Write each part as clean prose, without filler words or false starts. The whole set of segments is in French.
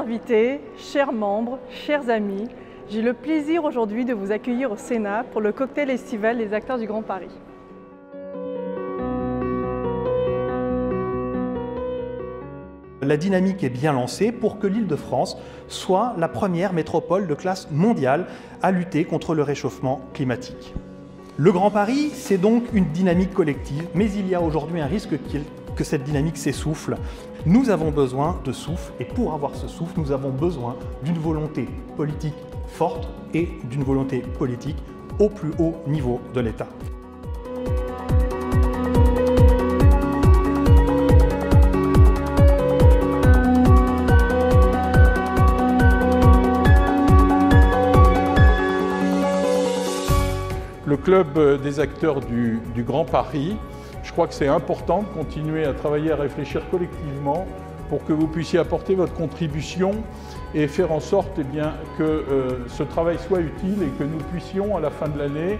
invités, chers membres, chers amis, j'ai le plaisir aujourd'hui de vous accueillir au Sénat pour le cocktail estival des acteurs du Grand Paris. La dynamique est bien lancée pour que l'Île-de-France soit la première métropole de classe mondiale à lutter contre le réchauffement climatique. Le Grand Paris, c'est donc une dynamique collective, mais il y a aujourd'hui un risque que cette dynamique s'essouffle. Nous avons besoin de souffle, et pour avoir ce souffle, nous avons besoin d'une volonté politique forte et d'une volonté politique au plus haut niveau de l'État. Le club des acteurs du Grand Paris, je crois que c'est important de continuer à travailler, à réfléchir collectivement pour que vous puissiez apporter votre contribution et faire en sorte que ce travail soit utile et que nous puissions à la fin de l'année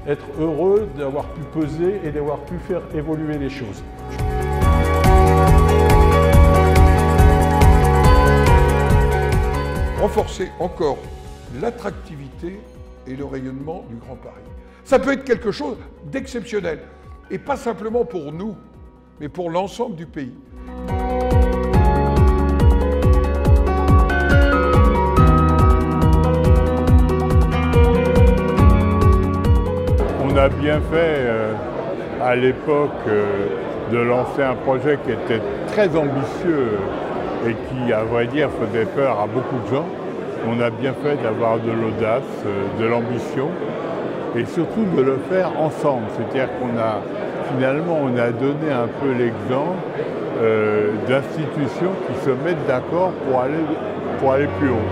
être heureux d'avoir pu peser et d'avoir pu faire évoluer les choses. Renforcer encore l'attractivité et le rayonnement du Grand Paris. Ça peut être quelque chose d'exceptionnel, et pas simplement pour nous, mais pour l'ensemble du pays. On a bien fait à l'époque de lancer un projet qui était très ambitieux et qui, à vrai dire, faisait peur à beaucoup de gens. On a bien fait d'avoir de l'audace, de l'ambition et surtout de le faire ensemble. C'est-à-dire qu'on a finalement donné un peu l'exemple d'institutions qui se mettent d'accord pour aller plus haut.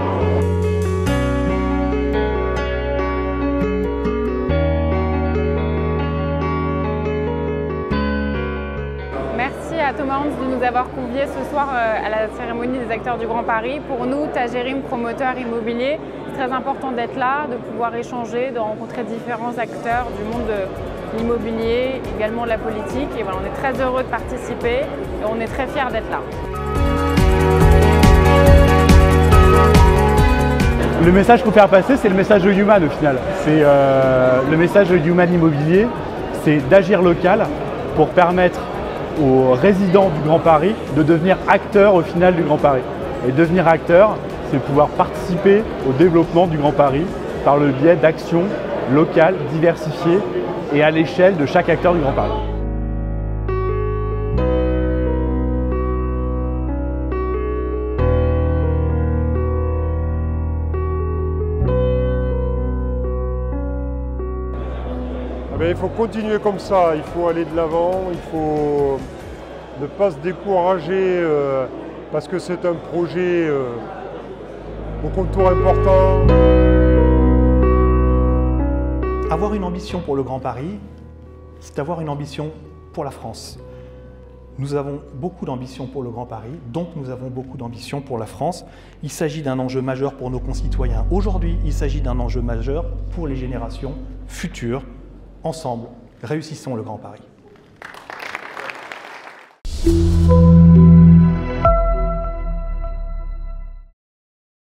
Merci à Thomas Hans de nous avoir conviés ce soir à la cérémonie des acteurs du Grand Paris. Pour nous, Tagerim, promoteur immobilier, c'est très important d'être là, de pouvoir échanger, de rencontrer différents acteurs du monde de l'immobilier, également de la politique. Et voilà, on est très heureux de participer et on est très fiers d'être là. Le message qu'il faut faire passer, c'est le message de Human au final. C'est le message de Human Immobilier, c'est d'agir local pour permettre aux résidents du Grand Paris de devenir acteurs au final du Grand Paris. Et devenir acteur, c'est pouvoir participer au développement du Grand Paris par le biais d'actions locales, diversifiées et à l'échelle de chaque acteur du Grand Paris. Il faut continuer comme ça, il faut aller de l'avant, il faut ne pas se décourager parce que c'est un projet au contour important. Avoir une ambition pour le Grand Paris, c'est avoir une ambition pour la France. Nous avons beaucoup d'ambition pour le Grand Paris, donc nous avons beaucoup d'ambition pour la France. Il s'agit d'un enjeu majeur pour nos concitoyens. Aujourd'hui, il s'agit d'un enjeu majeur pour les générations futures. Ensemble, réussissons le Grand Paris.